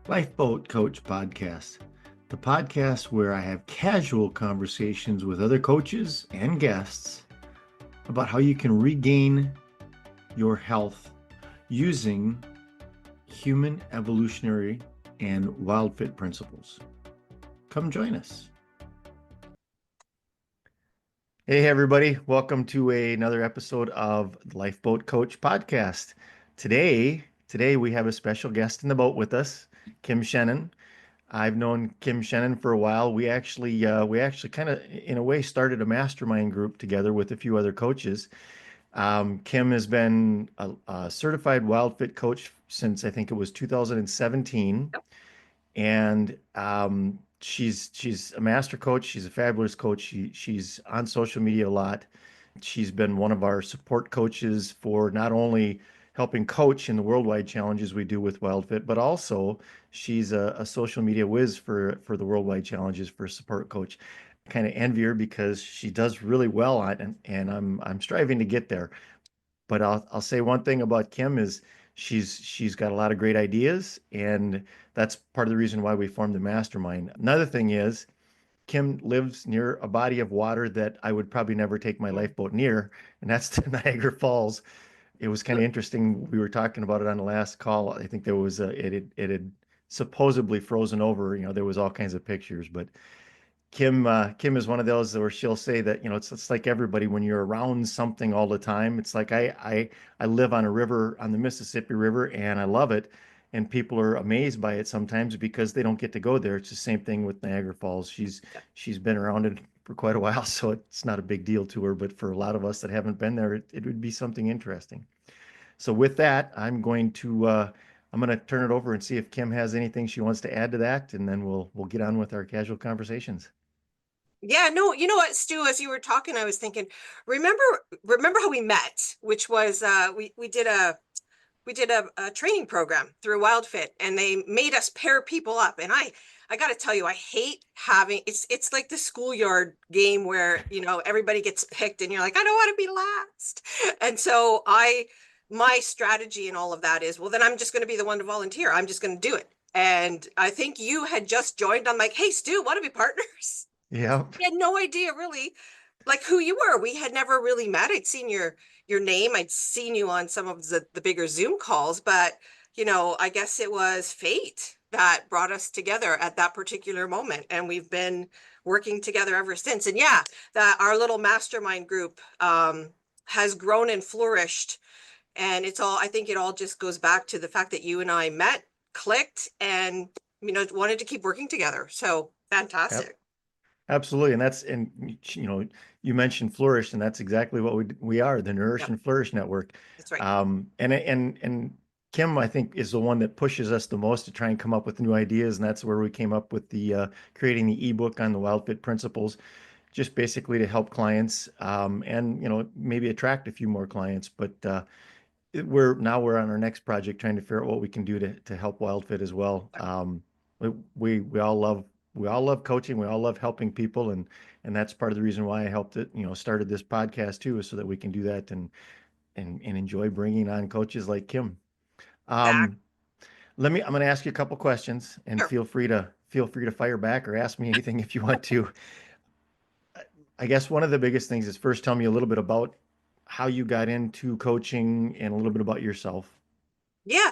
Lifeboat Coach Podcast, the podcast where I have casual conversations with other coaches and guests about how you can regain your health using human evolutionary and WILDFIT principles. Come join us. Hey, everybody. Welcome to another episode of the Lifeboat Coach Podcast. Today we have a special guest in the boat with us, Kim Shennan. I've known Kim Shennan for a while. We actually kind of, in a way, started a mastermind group together with a few other coaches. Kim has been a certified WILDFIT coach since I think it was 2017, and she's a master coach. She's a fabulous coach. She's on social media a lot. She's been one of our support coaches for not only helping coach in the worldwide challenges we do with WILDFIT, but also she's a social media whiz for the worldwide challenges for support coach. I kind of envy her because she does really well on it, and I'm striving to get there. But I'll say one thing about Kim is she's got a lot of great ideas, and that's part of the reason why we formed the mastermind. Another thing is Kim lives near a body of water that I would probably never take my lifeboat near, and that's the Niagara Falls. It was kind of interesting. We were talking about it on the last call. I think there was it had supposedly frozen over. There was all kinds of pictures, but Kim is one of those where she'll say that, it's like everybody when you're around something all the time. It's like I live on a river, on the Mississippi River, and I love it. And people are amazed by it sometimes because they don't get to go there. It's the same thing with Niagara Falls. She's been around it for quite a while, so it's not a big deal to her. But for a lot of us that haven't been there, it would be something interesting. So with that, I'm going to turn it over and see if Kim has anything she wants to add to that, and then we'll get on with our casual conversations. Yeah, no, you know what, Stu, as you were talking, I was thinking, remember how we met, which was we did a training program through WILDFIT, and they made us pair people up. And I got to tell you, I hate having it's like the schoolyard game where, everybody gets picked and you're like, I don't want to be last. And so my strategy and all of that is, well, then I'm just going to be the one to volunteer. I'm just going to do it. And I think you had just joined. I'm like, hey, Stu, want to be partners? Yeah. I had no idea really like who you were. We had never really met. I'd seen your name. I'd seen you on some of the bigger Zoom calls, but I guess it was fate that brought us together at that particular moment. And we've been working together ever since. And yeah, that our little mastermind group has grown and flourished. And I think it all just goes back to the fact that you and I met, clicked, and wanted to keep working together. So fantastic. Yep. Absolutely. You mentioned Flourish, and that's exactly what we are, the Nourish Yep, and Flourish Network. that's right. And Kim, I think, is the one that pushes us the most to try and come up with new ideas, and that's where we came up with the creating the eBook on the WILDFIT principles, just basically to help clients, and maybe attract a few more clients. But we're on our next project trying to figure out what we can do to help WILDFIT as well. We all love coaching. We all love helping people, and that's part of the reason why I helped it. Started this podcast too, is so that we can do that and enjoy bringing on coaches like Kim. Back. Um, I'm going to ask you a couple questions, and Sure. feel free to fire back or ask me anything if you want to. I guess one of the biggest things is first tell me a little bit about how you got into coaching and a little bit about yourself. Yeah.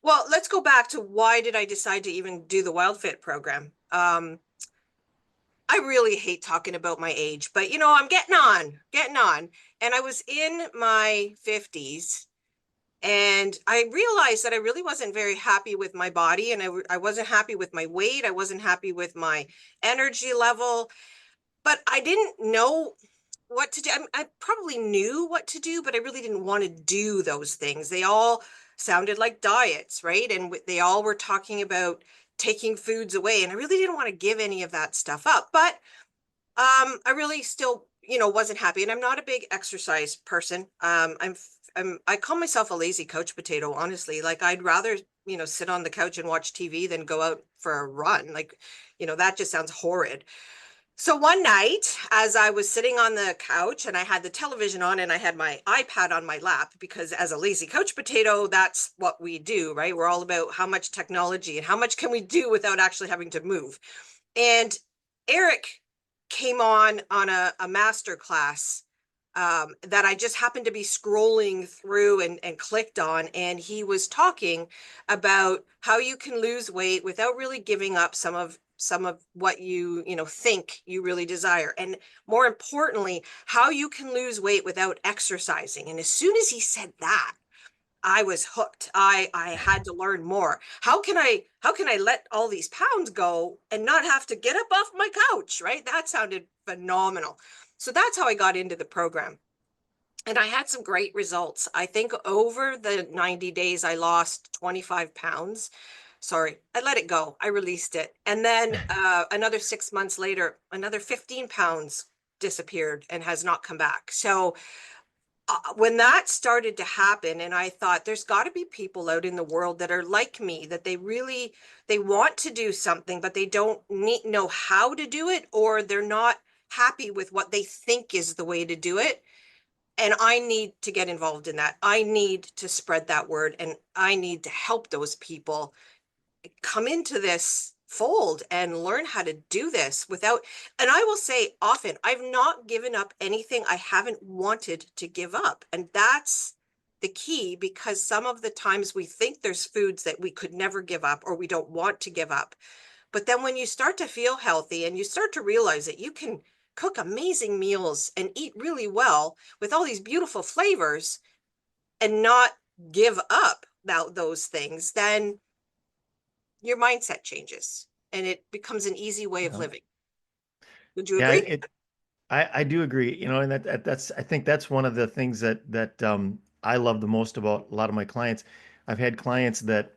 Well, let's go back to why did I decide to even do the WILDFIT program? I really hate talking about my age, but I'm getting on. And I was in my 50s, and I realized that I really wasn't very happy with my body, and I wasn't happy with my weight. I wasn't happy with my energy level, but I didn't know what to do. I probably knew what to do, but I really didn't want to do those things. They all sounded like diets, right? And they all were talking about taking foods away, and I really didn't want to give any of that stuff up. But I really still, wasn't happy, and I'm not a big exercise person. I call myself a lazy couch potato, honestly. Like I'd rather, sit on the couch and watch TV than go out for a run. Like, that just sounds horrid. So one night, as I was sitting on the couch and I had the television on and I had my iPad on my lap, because as a lazy couch potato, that's what we do, right? We're all about how much technology and how much can we do without actually having to move. And Eric came on a master class that I just happened to be scrolling through and clicked on. And he was talking about how you can lose weight without really giving up some of what you know think you really desire, and more importantly, how you can lose weight without exercising. And as soon as he said that, I was hooked. I had to learn more. How can I let all these pounds go and not have to get up off my couch, right? That sounded phenomenal. So that's how I got into the program. And I had some great results. I think over the 90 days, I lost 25 pounds. Sorry, I let it go. I released it. And then another 6 months later, another 15 pounds disappeared and has not come back. So when that started to happen, and I thought there's got to be people out in the world that are like me, that they want to do something, but they don't know how to do it, or they're not happy with what they think is the way to do it. And I need to get involved in that. I need to spread that word, and I need to help those people come into this fold and learn how to do this without, and I will say often, I've not given up anything I haven't wanted to give up. And that's the key, because some of the times we think there's foods that we could never give up or we don't want to give up. But then when you start to feel healthy and you start to realize that you can cook amazing meals and eat really well with all these beautiful flavors and not give up about those things, then your mindset changes and it becomes an easy way of Yeah. living. Would you Yeah, agree? I do agree, and that's I think that's one of the things that I love the most about a lot of my clients. I've had clients that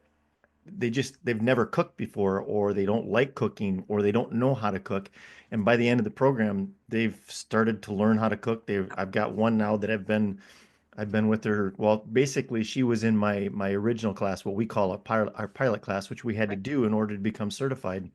they've never cooked before, or they don't like cooking, or they don't know how to cook. And by the end of the program, they've started to learn how to cook. I've got one now that I've been with her. Well, basically she was in my original class, what we call our pilot class, which we had to Right. do in order to become certified.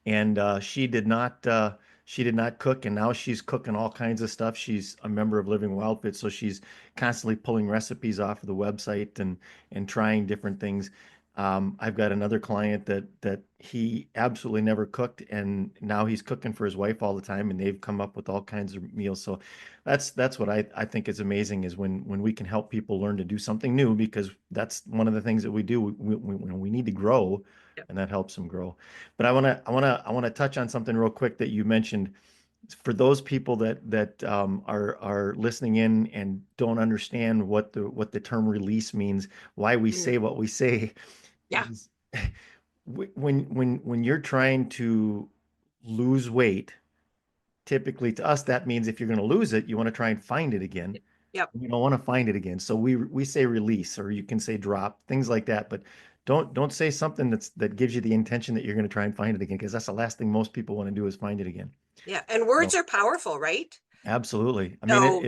And she did not cook, and now she's cooking all kinds of stuff. She's a member of Living WildFit, so she's constantly pulling recipes off of the website and trying different things. I've got another client that he absolutely never cooked, and now he's cooking for his wife all the time, and they've come up with all kinds of meals. So that's what I think is amazing, is when we can help people learn to do something new, because that's one of the things that we do. We need to grow, Yeah. and that helps them grow. But I want to touch on something real quick that you mentioned. For those people that are listening in and don't understand what the term release means, why we Mm. say what we say, Yeah. is when you're trying to lose weight, typically to us that means if you're going to lose it, you want to try and find it again. Yep. You don't want to find it again. So we say release, or you can say drop, things like that. But don't say something that gives you the intention that you're going to try and find it again, because that's the last thing most people want to do, is find it again. Yeah. And words So are powerful, right? absolutely. I mean, So,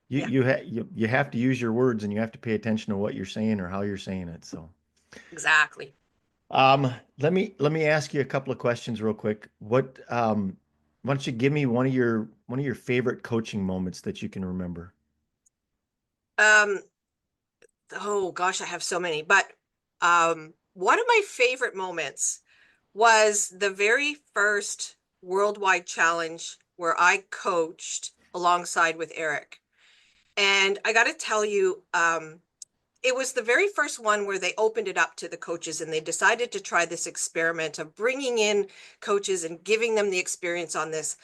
you yeah, you have to use your words, and you have to pay attention to what you're saying or how you're saying it. So exactly. let me ask you a couple of questions real quick. Why don't you give me one of your favorite coaching moments that you can remember? Um, oh gosh, I have so many, but one of my favorite moments was the very first worldwide challenge where I coached alongside with Eric. And I got to tell you, it was the very first one where they opened it up to the coaches and they decided to try this experiment of bringing in coaches and giving them the experience on this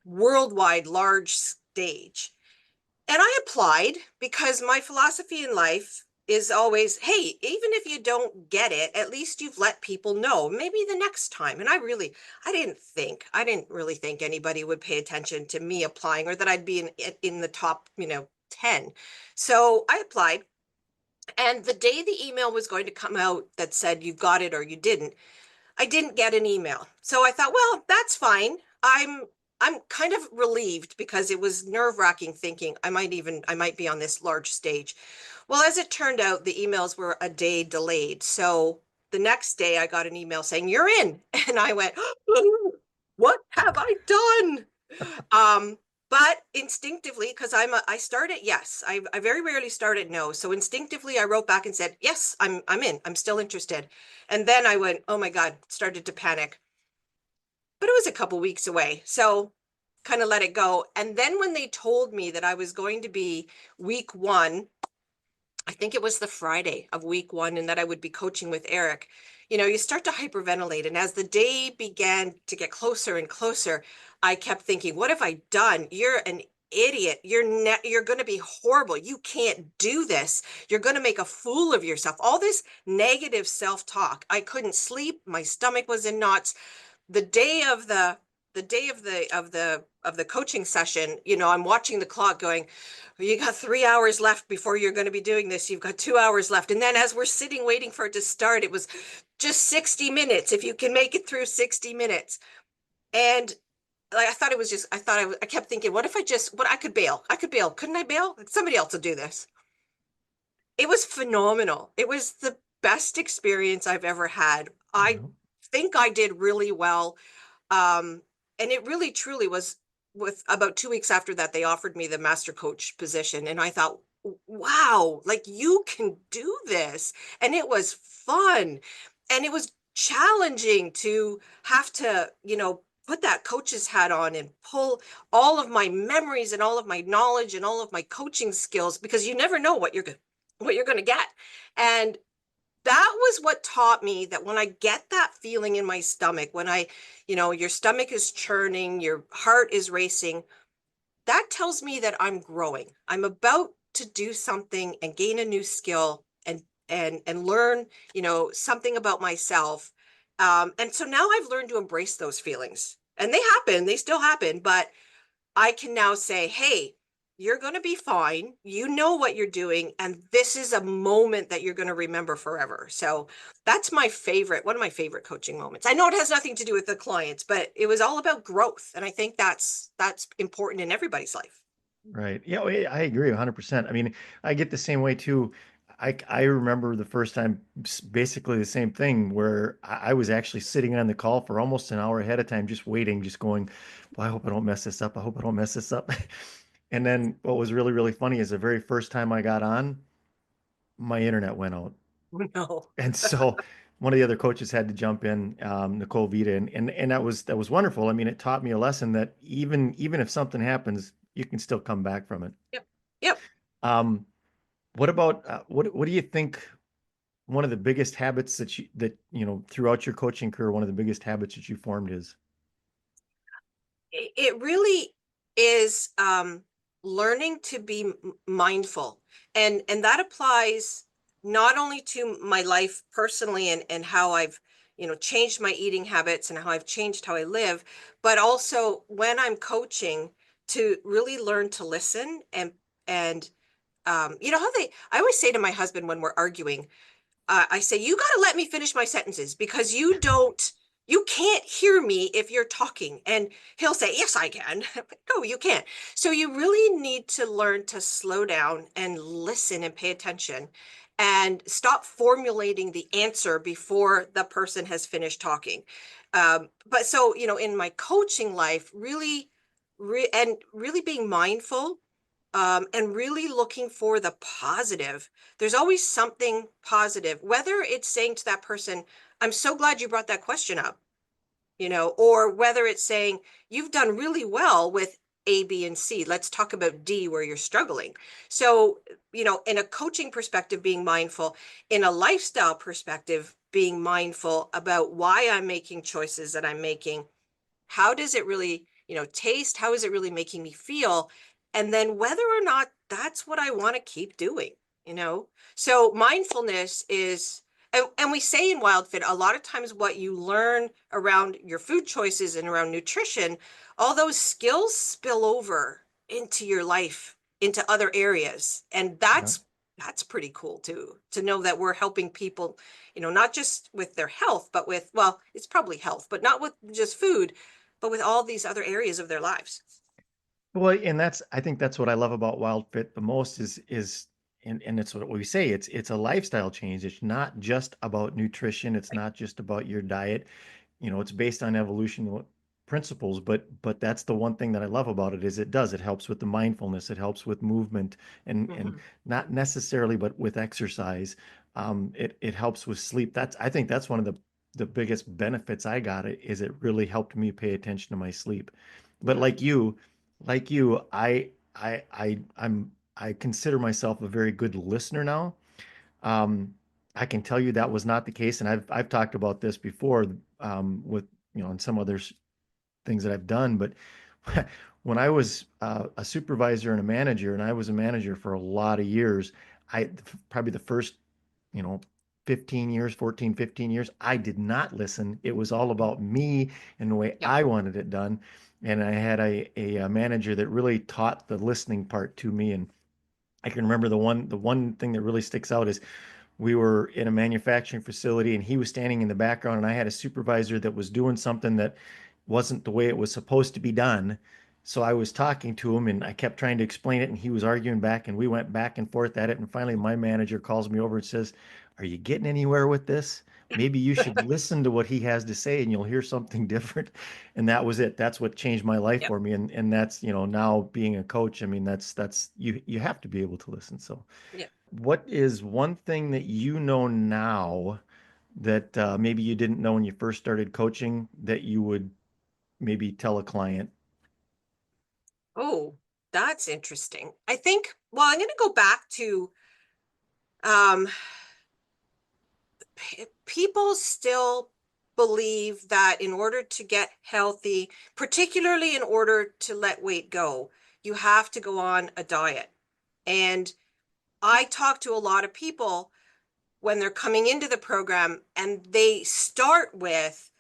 worldwide large stage. And I applied because my philosophy in life is always, hey, even if you don't get it, at least you've let people know, maybe the next time. And I didn't really think anybody would pay attention to me applying, or that I'd be in the top, 10. So I applied. And the day the email was going to come out that said you got it or you didn't, I didn't get an email. So I thought, well, that's fine. I'm kind of relieved, because it was nerve-wracking thinking I might be on this large stage. Well, as it turned out, the emails were a day delayed. So the next day I got an email saying you're in. And I went, what? have I done? But instinctively, because I started, yes, I very rarely started no. So instinctively I wrote back and said, yes, I'm in, I'm still interested. And then I went, oh my God, started to panic. But it was a couple weeks away. So kind of let it go. And then when they told me that I was going to be week one, I think it was the Friday of week one, and that I would be coaching with Eric, you start to hyperventilate. And as the day began to get closer and closer, I kept thinking, what have I done? You're an idiot. You're going to be horrible. You can't do this. You're going to make a fool of yourself. All this negative self-talk. I couldn't sleep. My stomach was in knots. The day of the coaching session, I'm watching the clock going, you got 3 hours left before you're going to be doing this. You've got 2 hours left. And then as we're sitting waiting for it to start, it was just 60 minutes. If you can make it through 60 minutes. And like, I kept thinking, what if I could bail? I could bail. Couldn't I bail? Somebody else will do this. It was phenomenal. It was the best experience I've ever had. I think I did really well. And it really truly was. With about 2 weeks after that, they offered me the master coach position. And I thought, wow, like you can do this. And it was fun. And it was challenging to have to, put that coach's hat on and pull all of my memories and all of my knowledge and all of my coaching skills, because you never know what you're going to get. And that was what taught me that when I get that feeling in my stomach, when your stomach is churning, your heart is racing, that tells me that I'm growing. I'm about to do something and gain a new skill and learn, something about myself. And so now I've learned to embrace those feelings. And they still happen, but I can now say, hey, you're going to be fine. You know what you're doing. And this is a moment that you're going to remember forever. So that's one of my favorite coaching moments. I know it has nothing to do with the clients, but it was all about growth. And I think that's important in everybody's life. Right. Yeah, I agree 100%. I mean, I get the same way too. I remember the first time, basically the same thing, where I was actually sitting on the call for almost an hour ahead of time, just waiting, just going, well, I hope I don't mess this up. I hope I don't mess this up. And then what was really, really funny is the very first time I got on, my internet went out. No. And so one of the other coaches had to jump in, Nicole Vita, and that was wonderful. I mean, it taught me a lesson that even if something happens, you can still come back from it. Yep. Yep. Um, what about what do you think one of the biggest habits that throughout your coaching career, one of the biggest habits that you formed is? It really is learning to be mindful, and that applies not only to my life personally and how I've changed my eating habits and how I've changed how I live, but also when I'm coaching, to really learn to listen and how I always say to my husband when we're arguing, I say, you got to let me finish my sentences, because you can't hear me if you're talking. And he'll say, yes, I can. No, you can't. So you really need to learn to slow down and listen and pay attention and stop formulating the answer before the person has finished talking. But so, in my coaching life, really being mindful, and really looking for the positive. There's always something positive, whether it's saying to that person, I'm so glad you brought that question up, or whether it's saying, you've done really well with A, B, and C. Let's talk about D, where you're struggling. So, in a coaching perspective, being mindful, in a lifestyle perspective, being mindful about why I'm making choices that I'm making. How does it really, taste? How is it really making me feel? And then whether or not that's what I want to keep doing, you know? So mindfulness is, and we say in WildFit, a lot of times what you learn around your food choices and around nutrition, all those skills spill over into your life, into other areas. And Yeah. that's pretty cool too, to know that we're helping people, not just with their health, but with, well, it's probably health, but not with just food, but with all these other areas of their lives. Well, and I think that's what I love about Wild Fit the most is and it's what we say, it's a lifestyle change. It's not just about nutrition, it's not just about your diet. It's based on evolution. principles, but that's the one thing that I love about it is it helps with the mindfulness, it helps with movement, and Mhm. not necessarily, but with exercise. It helps with sleep. I think that's one of the biggest benefits I got it is it really helped me pay attention to my sleep. But Yeah. like you, I consider myself a very good listener now. Um, I can tell you that was not the case, and I've talked about this before with and some other things that I've done. But when I was a supervisor and a manager, and I was a manager for a lot of years, I probably the first, you know, 15 years, 14, 15 years, I did not listen. It was all about me and the way Yep. I wanted it done. And I had a manager that really taught the listening part to me. And I can remember the one thing that really sticks out is we were in a manufacturing facility and he was standing in the background and I had a supervisor that was doing something that wasn't the way it was supposed to be done. So I was talking to him and I kept trying to explain it and he was arguing back and we went back and forth at it. And finally my manager calls me over and says, "Are you getting anywhere with this? Maybe you should listen to what he has to say and you'll hear something different." And that was it. That's what changed my life Yep. for me. And that's, now being a coach, I mean, that's you have to be able to listen. So Yep. what is one thing that you know now that maybe you didn't know when you first started coaching that you would maybe tell a client? Oh, that's interesting. I think, well, I'm going to go back to um, people still believe that in order to get healthy, particularly in order to let weight go, you have to go on a diet. And I talk to a lot of people when they're coming into the program and they start with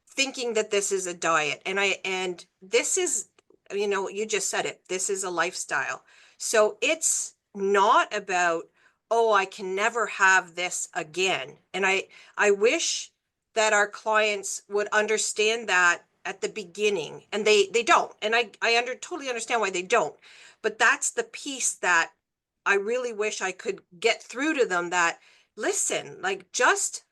thinking that this is a diet. And this is, you just said it, this is a lifestyle. So it's not about, oh, I can never have this again. And I wish that our clients would understand that at the beginning, and they don't. And I totally understand why they don't. But that's the piece that I really wish I could get through to them, that listen, like, just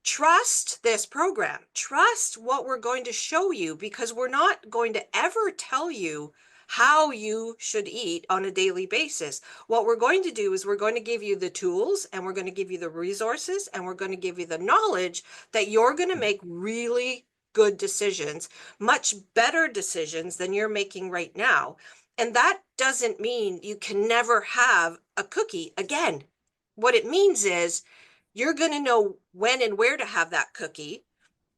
trust this program, trust what we're going to show you, because we're not going to ever tell you how you should eat on a daily basis. What we're going to do is we're going to give you the tools and we're going to give you the resources and we're going to give you the knowledge that you're going to make really good decisions, much better decisions than you're making right now. And that doesn't mean you can never have a cookie again. What it means is you're going to know when and where to have that cookie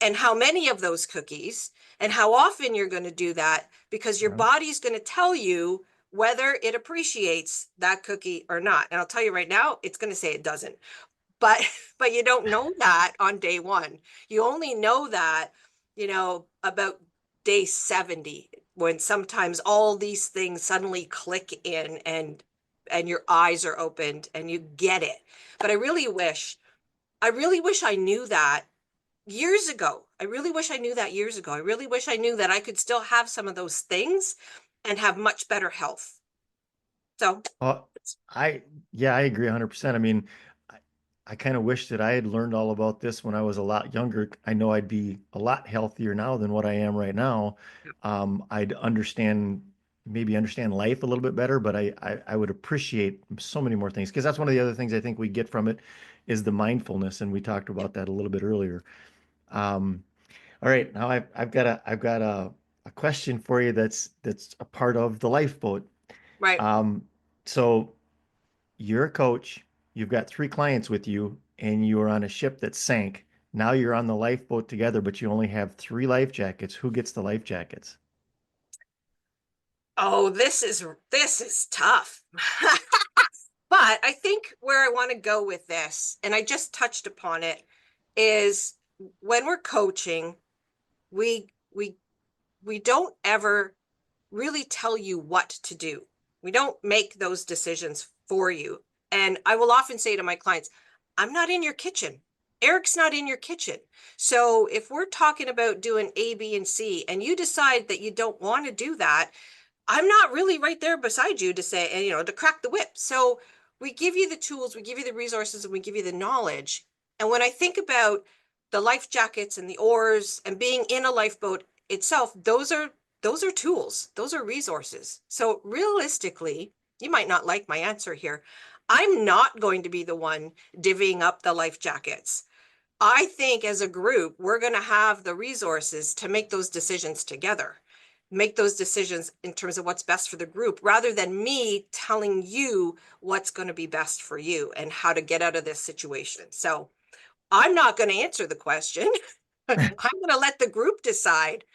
and how many of those cookies and how often you're going to do that, because your Yeah. body's going to tell you whether it appreciates that cookie or not. And I'll tell you right now, it's going to say it doesn't. But but you don't know that on day 1. You only know that, about day 70, when sometimes all these things suddenly click in and your eyes are opened and you get it. But I really wish I knew that years ago. I really wish I knew that years ago. I really wish I knew that I could still have some of those things and have much better health. So, Uh, I yeah, I agree 100%. I mean, I, I kind of wish that I had learned all about this when I was a lot younger. I know I'd be a lot healthier now than what I am right now. I'd maybe understand life a little bit better, but I would appreciate so many more things because that's one of the other things I think we get from it is the mindfulness, and we talked yeah, about that a little bit earlier. Um, all right, now I've got a question for you that's a part of the lifeboat. right. Um, so you're a coach, you've got three clients with you, and you are on a ship that sank. Now you're on the lifeboat together, but you only have three life jackets. Who gets the life jackets? Oh, this is tough. But I think where I want to go with this, and I just touched upon it, is when we're coaching, we we we don't ever really tell you what to do. We don't make those decisions for you. And I will often say to my clients, I'm not in your kitchen. Eric's not in your kitchen. So if we're talking about doing A, B, and C, and you decide that you don't want to do that, I'm not really right there beside you to say, and to crack the whip. So we give you the tools, we give you the resources, and we give you the knowledge. And when I think about the life jackets and the oars and being in a lifeboat, itself, those are tools, those are resources. So realistically, you might not like my answer here. I'm not going to be the one divvying up the life jackets. I think as a group, we're going to have the resources to make those decisions together, make those decisions in terms of what's best for the group, rather than me telling you what's going to be best for you and how to get out of this situation. So I'm not going to answer the question. I'm going to let the group decide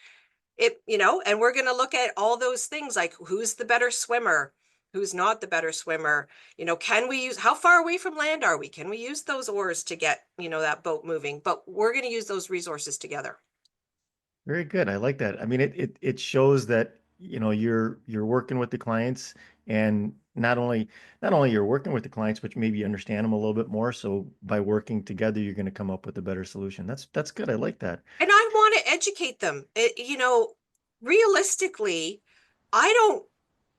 it, and we're going to look at all those things like who's the better swimmer, who's not the better swimmer. Can we use, how far away from land are we? Can we use those oars to get, that boat moving? But we're going to use those resources together. Very good. I like that. I mean, it shows that, you're working with the clients, and not only you're working with the clients, but maybe you understand them a little bit more. So by working together, you're going to come up with a better solution. That's good. I like that. And I want to educate them. Realistically, I don't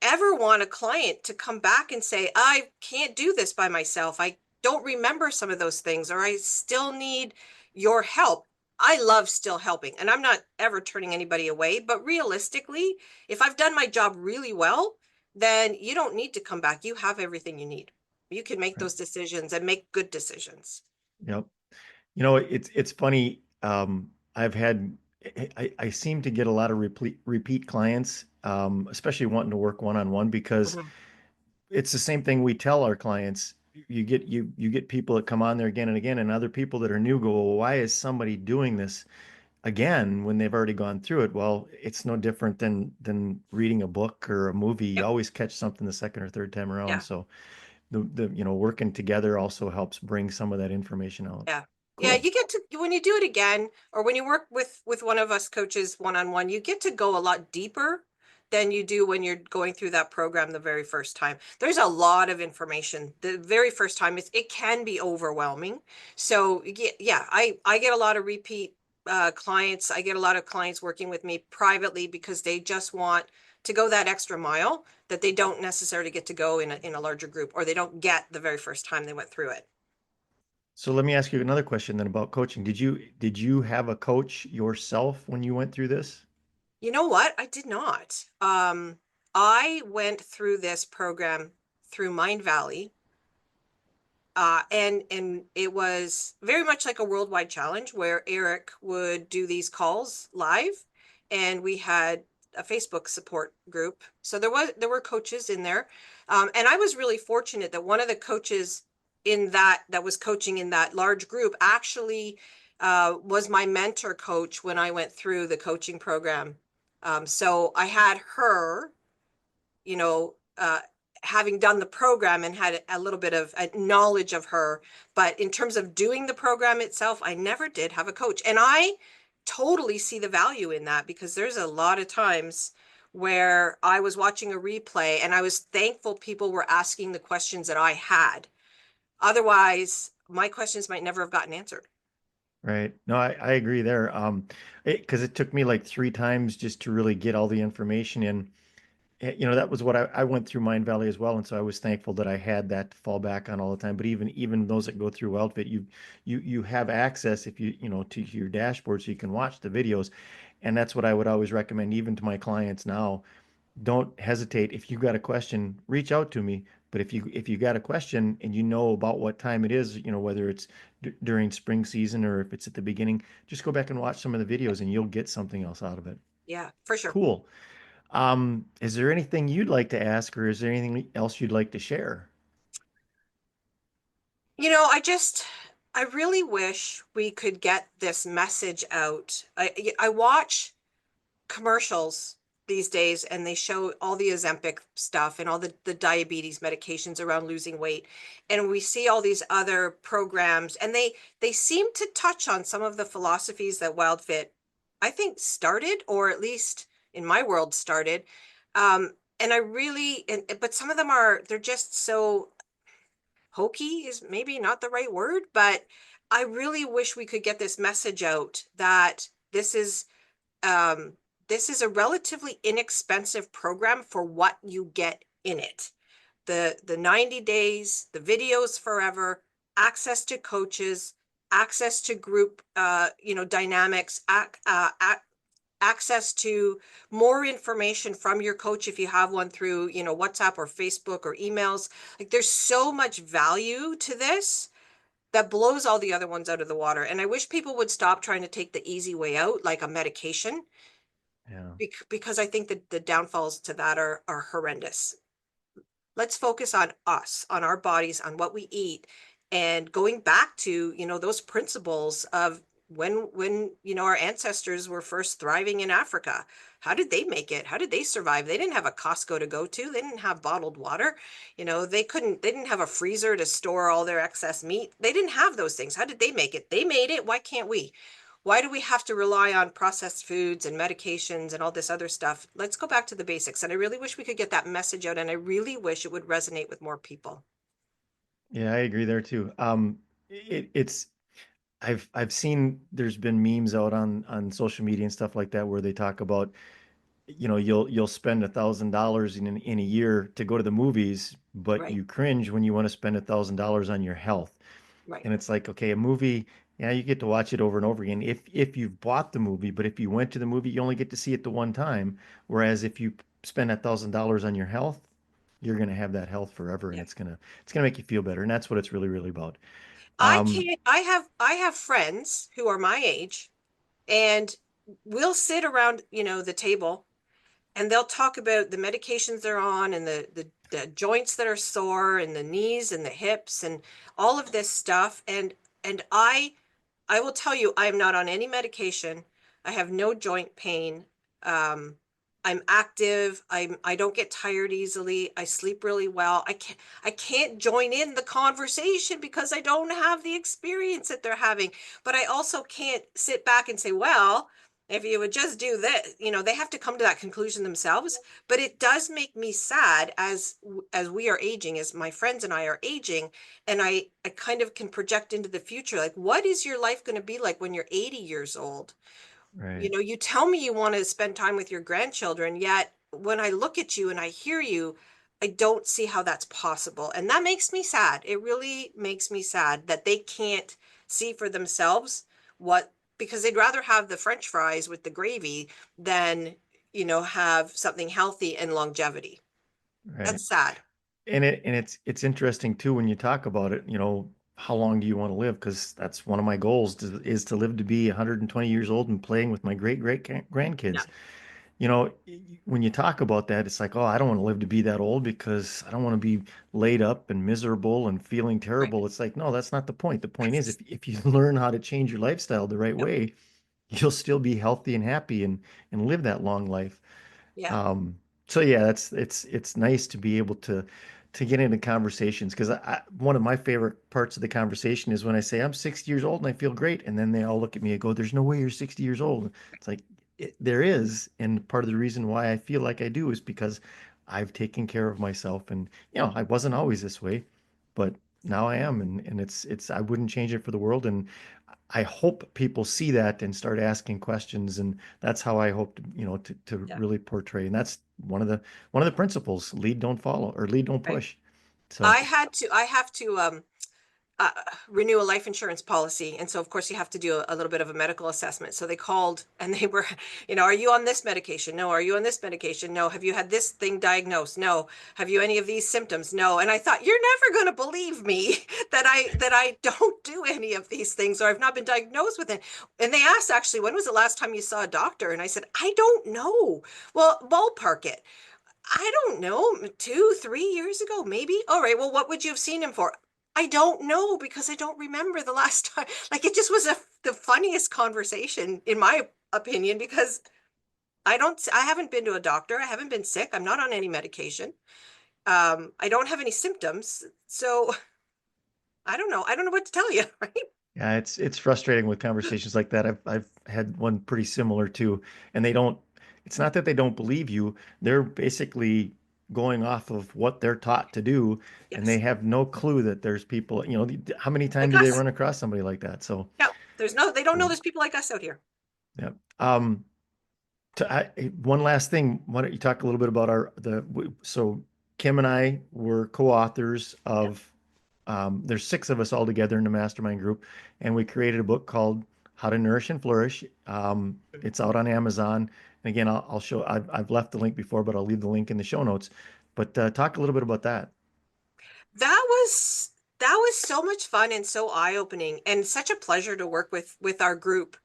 ever want a client to come back and say, I can't do this by myself. I don't remember some of those things, or I still need your help. I love still helping, and I'm not ever turning anybody away. But realistically, if I've done my job really well, then you don't need to come back. You have everything you need. You can make Right. those decisions and make good decisions. Yep. It's funny. I've had I seem to get a lot of repeat clients, especially wanting to work one-on-one, because Mhm. it's the same thing we tell our clients. You get people that come on there again and again, and other people that are new go, well, why is somebody doing this again when they've already gone through it? Well, it's no different than reading a book or a movie. You Yep. always catch something the second or third time around. Yeah. So the working together also helps bring some of that information out. Yeah. Yeah, Cool. you get to, when you do it again, or when you work with one of us coaches one-on-one, you get to go a lot deeper than you do when you're going through that program the very first time. There's a lot of information. The very first time, it can be overwhelming. So yeah, I get a lot of repeat clients. I get a lot of clients working with me privately because they just want to go that extra mile that they don't necessarily get to go in a larger group, or they don't get the very first time they went through it. So let me ask you another question then about coaching. Did you have a coach yourself when you went through this? You know what? I did not. I went through this program through Mind Valley, and it was very much like a worldwide challenge where Eric would do these calls live, and we had a Facebook support group. So there were coaches in there, and I was really fortunate that one of the coaches in that was coaching in that large group actually was my mentor coach when I went through the coaching program. So I had her, you know, having done the program and had a little bit of a knowledge of her. But in terms of doing the program itself, I never did have a coach. And I totally see the value in that, because there's a lot of times where I was watching a replay and I was thankful people were asking the questions that I had. Otherwise, my questions might never have gotten answered. Right. No, I agree there. Because it took me like three times just to really get all the information in. That was what I went through Mind Valley as well, and so I was thankful that I had that to fall back on all the time. But even those that go through WILDFIT, you have access, if to your dashboard, so you can watch the videos, and that's what I would always recommend even to my clients now. Don't hesitate. If you got a question, reach out to me. But if you got a question and you know about what time it is, whether it's during spring season or if it's at the beginning, just go back and watch some of the videos and you'll get something else out of it. Yeah, for sure. Cool. Is there anything you'd like to ask, or is there anything else you'd like to share? I really wish we could get this message out. I watch commercials these days, and they show all the Ozempic stuff and all the diabetes medications around losing weight. And we see all these other programs, and they seem to touch on some of the philosophies that WildFit, I think, started, or at least in my world started. And I really, but some of them they're just so hokey is maybe not the right word, but I really wish we could get this message out that um, this is a relatively inexpensive program for what you get in it. The 90 days, the videos forever, access to coaches, access to group, dynamics, access to more information from your coach if you have one through, WhatsApp or Facebook or emails. Like there's so much value to this that blows all the other ones out of the water. And I wish people would stop trying to take the easy way out, like a medication, Yeah. because I think that the downfalls to that are horrendous. Let's focus on us, on our bodies, on what we eat, and going back to, those principles of when our ancestors were first thriving in Africa. How did they make it? How did they survive? They didn't have a Costco to go to. They didn't have bottled water. They didn't have a freezer to store all their excess meat. They didn't have those things. How did they make it? They made it. Why can't we? Why do we have to rely on processed foods and medications and all this other stuff? Let's go back to the basics. And I really wish we could get that message out. And I really wish it would resonate with more people. Yeah, I agree there too. It's I've seen there's been memes out on social media and stuff like that where they talk about, you'll spend $1,000 in a year to go to the movies, but Right, you cringe when you want to spend $1,000 on your health. right. And it's like, okay, a movie, yeah, you get to watch it over and over again if you've bought the movie, but if you went to the movie, you only get to see it the one time. Whereas if you spend $1,000 on your health, you're gonna have that health forever, and Yeah. it's gonna make you feel better, and that's what it's really, really about. I Um, can't, I have friends who are my age, and we'll sit around, the table, and they'll talk about the medications they're on, and the joints that are sore, and the knees and the hips and all of this stuff. And I will tell you, I am not on any medication. I have no joint pain. Um, I'm active. I don't get tired easily. I sleep really well. I can't join in the conversation because I don't have the experience that they're having. But I also can't sit back and say, well, if you would just do this, they have to come to that conclusion themselves. But it does make me sad as we are aging, as my friends and I are aging, and I kind of can project into the future, like, what is your life going to be like when you're 80 years old? right, You tell me you want to spend time with your grandchildren, yet when I look at you and I hear you, I don't see how that's possible. And that makes me sad. It really makes me sad that they can't see for themselves what, because they'd rather have the French fries with the gravy than, have something healthy and longevity. right. That's sad. And it's interesting too when you talk about it, how long do you want to live? Because that's one of my goals is to live to be 120 years old and playing with my great Yeah. grandkids. You know, when you talk about that, it's like, oh, I don't want to live to be that old because I don't want to be laid up and miserable and feeling Right. terrible. It's like, no, that's not the point. The point is if you learn how to change your lifestyle the right Yep. way, you'll still be healthy and happy and live that long life. Yeah. Um, so yeah, it's nice to be able to get into conversations because one of my favorite parts of the conversation is when I say I'm 60 years old and I feel great, and then they all look at me and go, "There's no way you're 60 years old." It's like there is, and part of the reason why I feel like I do is because I've taken care of myself, and I wasn't always this way, but now I am, and it's I wouldn't change it for the world, and I hope people see that and start asking questions, and that's how I hope to Yeah. really portray. And that's one of the principles: lead, don't follow, or lead, don't Right. push. So I have to uh, renew a life insurance policy. And so, of course, you have to do a little bit of a medical assessment. So they called and they were, are you on this medication? No. Are you on this medication? No. Have you had this thing diagnosed? No. Have you any of these symptoms? No. And I thought, you're never going to believe me that I don't do any of these things, or I've not been diagnosed with it. And they asked, actually, when was the last time you saw a doctor? And I said, I don't know. Well, ballpark it. I don't know, 2, 3 years ago, maybe. All right. Well, what would you have seen him for? I don't know because I don't remember the last time. Like it just was the funniest conversation, in my opinion, because I haven't been to a doctor. I haven't been sick. I'm not on any medication. I don't have any symptoms. So I don't know. I don't know what to tell you, right? yeah, it's frustrating with conversations like that. I've had one pretty similar too, and they don't. It's not that they don't believe you. They're basically going off of what they're taught to do, and they Yes. have no clue that there's people. How many times Like do they us. run across somebody like that? So, No, they don't know so there's people like us out here. yeah. One last thing, why don't you talk a little bit about so Kim and I were co-authors Yeah. of there's six of us all together in the mastermind group, and we created a book called How to Nourish and Flourish. It's out on Amazon. And again, I'll show, I've left the link before, but I'll leave the link in the show notes. But talk a little bit about that. That was that was so much fun and so eye-opening and such a pleasure to work with our group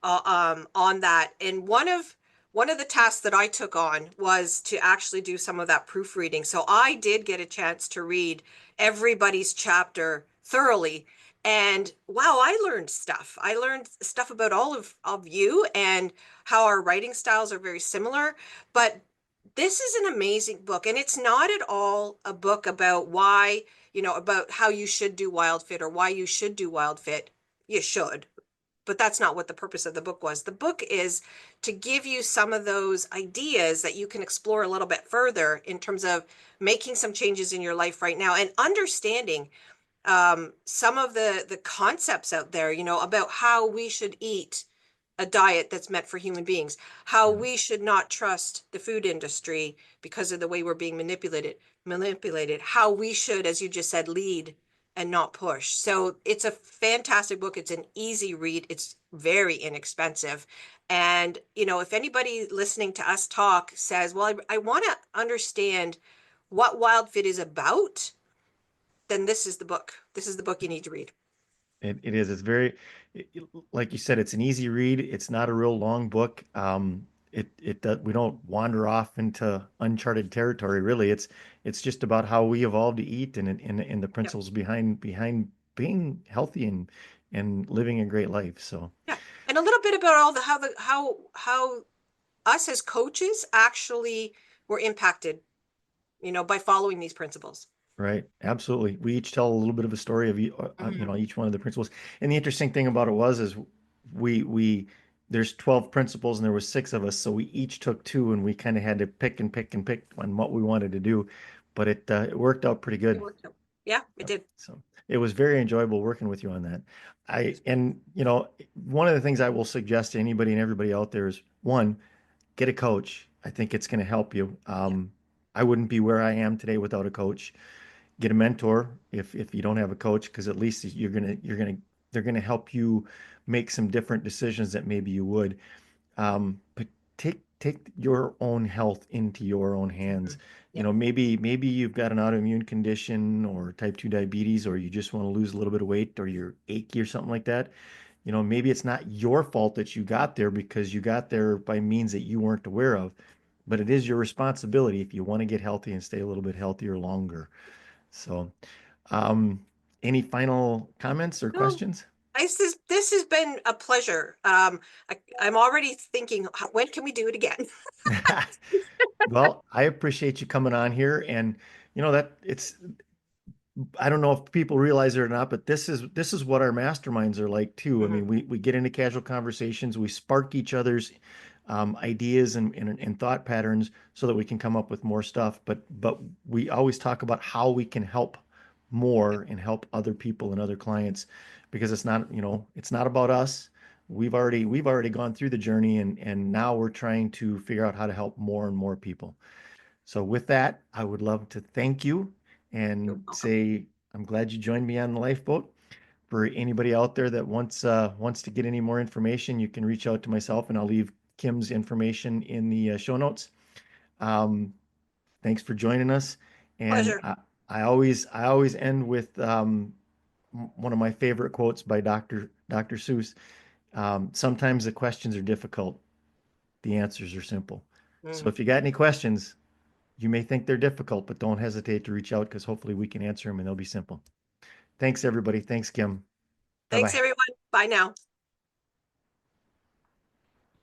on that. And one of the tasks that I took on was to actually do some of that proofreading. So I did get a chance to read everybody's chapter thoroughly. And wow, I learned stuff. I learned stuff about all of you and how our writing styles are very similar. But this is an amazing book, and it's not at all a book about why, about how you should do wild fit or why you should do wild fit. You should, but that's not what the purpose of the book was. The book is to give you some of those ideas that you can explore a little bit further in terms of making some changes in your life right now and understanding some of the concepts out there, about how we should eat a diet that's meant for human beings, how Yeah. we should not trust the food industry because of the way we're being manipulated, how we should, as you just said, lead and not push. So it's a fantastic book. It's an easy read. It's very inexpensive. And, if anybody listening to us talk says, well, I want to understand what Wild Fit is about, then this is the book. This is the book you need to read. It is. It's very, like you said, it's an easy read. It's not a real long book. It does, we don't wander off into uncharted territory, really. It's just about how we evolved to eat and the Yeah. principles behind being healthy and living a great life. So, Yeah. And a little bit about all the how us as coaches actually were impacted, by following these principles. right. Absolutely. We each tell a little bit of a story of Mhm. each one of the principles. And the interesting thing about it is we there's 12 principles and there was six of us, so we each took two and we kind of had to pick and pick and pick on what we wanted to do, but it worked out pretty It good. worked out. Yeah, it Yep. did. So it was very enjoyable working with you on that. And one of the things I will suggest to anybody and everybody out there is one, get a coach. I think it's going to help you. Yeah. I wouldn't be where I am today without a coach. Get a mentor if you don't have a coach, because at least they're gonna help you make some different decisions that maybe you would. But take your own health into your own hands. Mhm. Yep. Maybe you've got an autoimmune condition or type 2 diabetes, or you just want to lose a little bit of weight, or you're achy or something like that. Maybe it's not your fault that you got there because you got there by means that you weren't aware of, but it is your responsibility if you want to get healthy and stay a little bit healthier longer. So, um, any final comments or No, questions? this has been a pleasure. I'm already thinking, when can we do it again? Well, I appreciate you coming on here, and that I don't know if people realize it or not, but this is what our masterminds are like too. I Mhm. mean, we get into casual conversations, we spark each other's ideas and thought patterns so that we can come up with more stuff. But we always talk about how we can help more and help other people and other clients, because it's not about us. We've already gone through the journey, and now we're trying to figure out how to help more and more people. So with that, I would love to thank you You're and welcome. say I'm glad you joined me on the lifeboat. For anybody out there that wants to get any more information, you can reach out to myself, and I'll leave Kim's information in the show notes. Um, Thanks for joining us, and Pleasure. I always end with one of my favorite quotes by Dr. Seuss. Sometimes the questions are difficult, the answers are simple. So Mm. if you got any questions, you may think they're difficult, but don't hesitate to reach out, because hopefully we can answer them and they'll be simple. Thanks, everybody. Thanks, Kim. Bye Thanks, bye. everyone. Bye now.